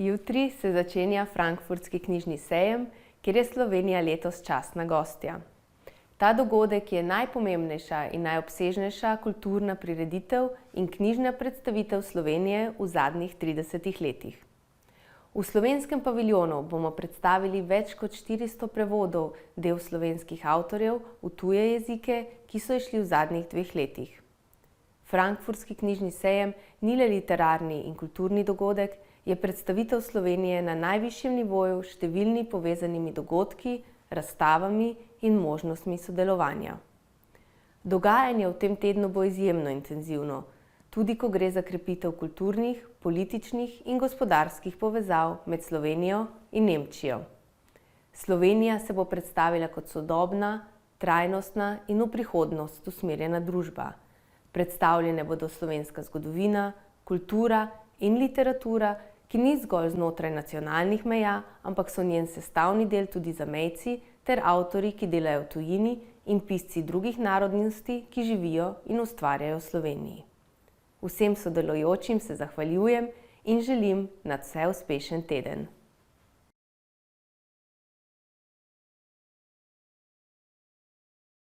Jutri se začenja Frankfurtski knjižni sejem, kjer je Slovenija letos častna gostja. Ta dogodek je najpomembnejša in najobsežnejša kulturna prireditev in knjižna predstavitev Slovenije v zadnjih 30 letih. V slovenskem paviljonu bomo predstavili več kot 400 prevodov del slovenskih avtorjev v tuje jezike, ki so izšli v zadnjih 2 letih. Frankfurtski knjižni sejem ni le literarni in kulturni dogodek, je predstavitev Slovenije na najvišjem nivoju s številnimi povezanimi dogodki, razstavami in možnostmi sodelovanja. Dogajanje v tem tednu bo izjemno intenzivno, tudi ko gre za krepitev kulturnih, političnih in gospodarskih povezav med Slovenijo in Nemčijo. Slovenija se bo predstavila kot sodobna, trajnostna in v prihodnost usmerjena družba. Predstavljene bodo slovenska zgodovina, kultura in literatura, ki ni zgolj znotraj nacionalnih meja, ampak so njen sestavni del tudi zamejci ter avtorji, ki delajo v tujini, in pisci drugih narodnosti, ki živijo in ustvarjajo v Sloveniji. Vsem sodelujočim se zahvaljujem in želim nadvse uspešen teden.